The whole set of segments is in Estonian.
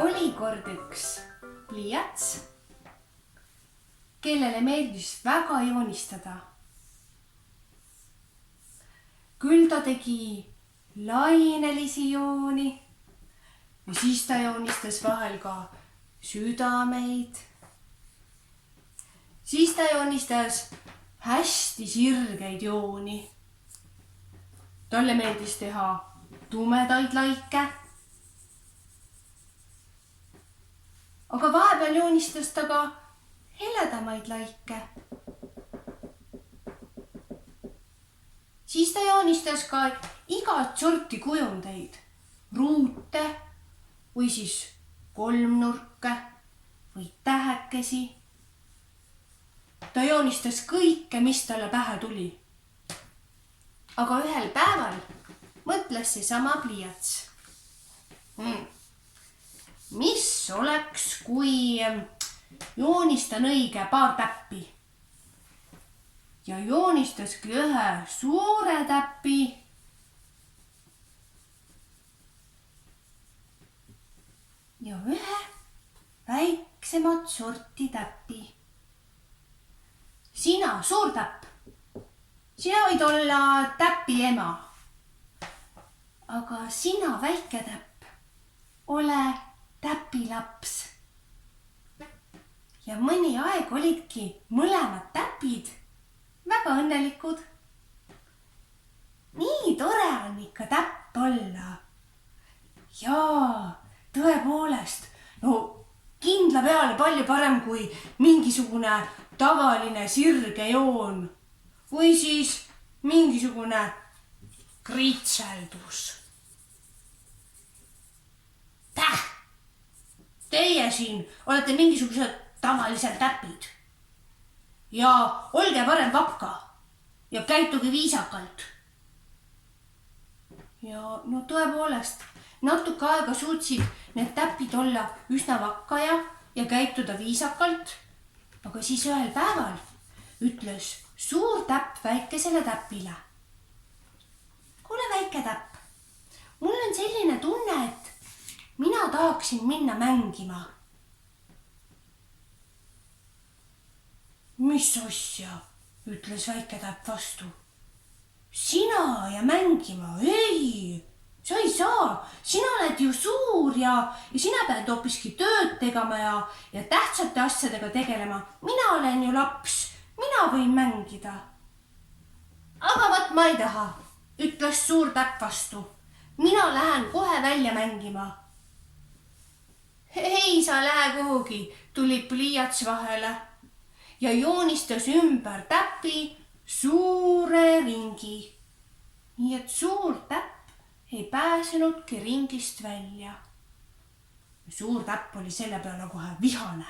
Oli kord üks pliiats, kellele meeldis väga joonistada. Küll ta tegi lainelisi jooni ja siis ta joonistas vahel ka südameid. Siis ta joonistas hästi sirgeid jooni. Talle meeldis teha tumedaid laike. Aga vahepeal joonistas ta ka heledamaid laike. Siis ta joonistas ka igat sorti kujundeid, ruute või siis kolmnurke või tähekesi. Ta joonistas kõike, mis talle pähe tuli. Aga ühel päeval mõtles seesama pliiats. Mis oleks, kui joonistan õige paar täppi? Ja joonistaski ühe suure täppi. Ja ühe väiksemat sorti täppi. Sina, suur täpp. Sina võid olla täppi ema. Aga sina, väike täpp, ole täpilaps. Ja mõni aeg olidki mõlemad täpid väga õnnelikud. Nii tore on ikka täpp olla. Jaa, tõepoolest, no kindla peale palju parem kui mingisugune tavaline sirge joon või siis mingisugune kritseldus. Teie siin olete mingisugused tavalised täpid. Ja olge parem vapka ja käituge viisakalt. Ja no tõepoolest, natuke aega suutsid need täpid olla üsna vakkaja ja käituda viisakalt. Aga siis ühel päeval ütles suur täpp väikesele täpile. Kuule, väike täpp, mul on selline tunne, et mina tahaksin minna mängima. Mis asja, ütles väike täpp vastu. Sina ja mängima? Ei, sa ei saa. Sina oled ju suur ja sina pead hoopiski tööd tegema ja tähtsate asjadega tegelema. Mina olen ju laps, mina võin mängida. Aga võt ma ei taha, ütles suur täpp vastu. Mina lähen kohe välja mängima. Ei, sa lähe kuhugi, tuli pliiats vahele ja joonistas ümber täpi suure ringi. Nii et suur täpp ei pääsenudki ringist välja. Suur täpp oli selle peale kohe vihane.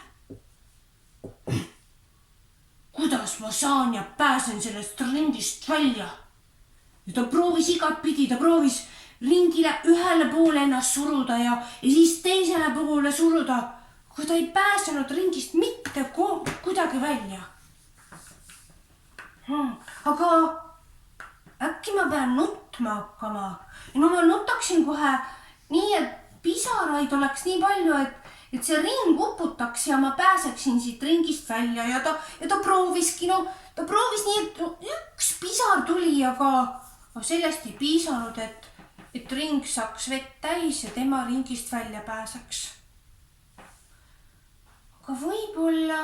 Kuidas ma saan ja pääsen sellest ringist välja? Ja ta proovis igat pidi, ta proovis ringile ühele poole ennast suruda ja siis teisele poole suruda, kui ta ei pääsenud ringist mitte kuidagi välja. Aga äkki ma pean nutma hakkama. No ma nutaksin kohe nii, et pisaraid oleks nii palju, et see ring uputaks ja ma pääseksin siit ringist välja. Ja ta prooviski, ta proovis nii, et üks pisar tuli, aga sellest ei piisanud, et ring saaks vett täis ja tema ringist välja pääseks. Aga võib-olla,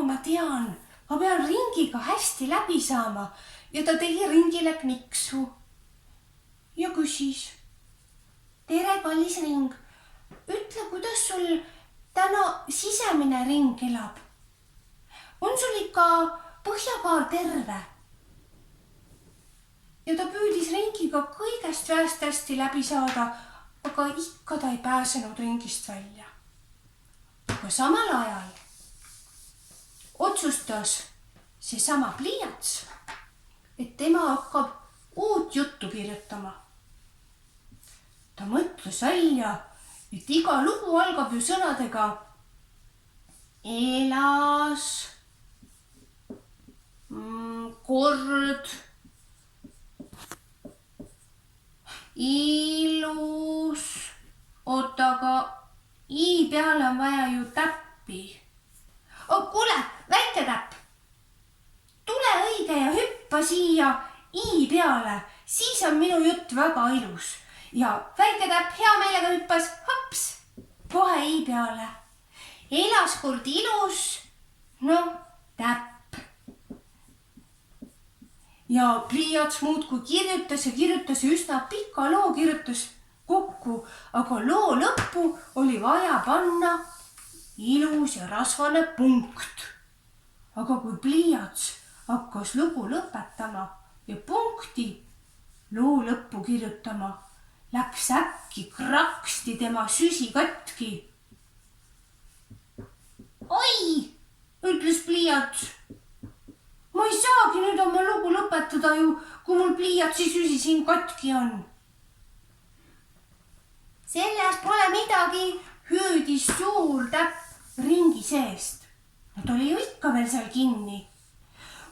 ma tean, ma pean ringiga hästi läbi saama ja ta tegi ringile kniksu ja küsis. Tere, kallis ring, ütle, kuidas sul täna sisemine ring elab? On sul ikka põhjakaar terve? Ja ta püüdis ringiga kõigest väest hästi läbi saada, aga ikka ta ei pääsenud ringist välja. Aga samal ajal otsustas seesama pliiats, et tema hakkab uut juttu kirjutama. Ta mõtles välja, et iga lugu algab ju sõnadega elas, kord, ilus, oota, aga peale on vaja ju täppi. Kuule, väike täpp, tule õige ja hüppa siia I peale, siis on minu jutt väga ilus. Ja väike täpp hea meelega hüppas hops kohe I peale. Elas kord ilus, täpp. Ja pliiats muudkui kirjutas ja üsna pika loo kirjutas kokku, aga loo lõppu oli vaja panna ilus ja rasvane punkt. Aga kui pliiats hakkas lugu lõpetama ja punkti loo lõppu kirjutama, läks äkki kraksti tema süsi katki. Oi, ütles pliiats. Ma ei saagi nüüd oma lugu lõpetada ju, kui mul pliiatsi süsi siin katki on. Sellest pole midagi, hüüdis suur täpp ringi seest. Ta oli ju ikka veel seal kinni.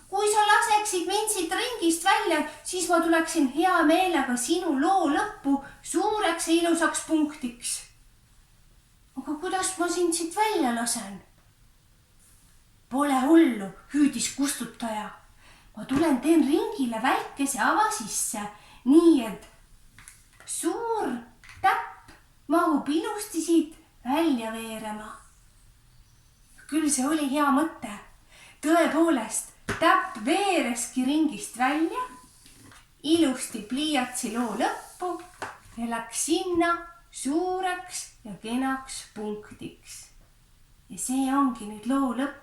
Kui sa laseksid mind siit ringist välja, siis ma tuleksin hea meelega sinu loo lõppu suureks ja ilusaks punktiks. Aga kuidas ma sind siit välja lasen? Pole hullu, hüüdis kustutaja. Ma teen ringile väikese ava sisse, nii et suur täpp mahub ilusti siit välja veerema. Küll see oli hea mõte. Tõepoolest, täpp veereski ringist välja, ilusti pliiatsi loo lõppu ja läks sinna suureks ja kenaks punktiks. Ja see ongi nüüd loo lõpp.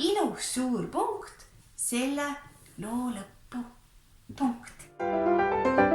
Ilus suur punkt selle loo lõppu. Punkt.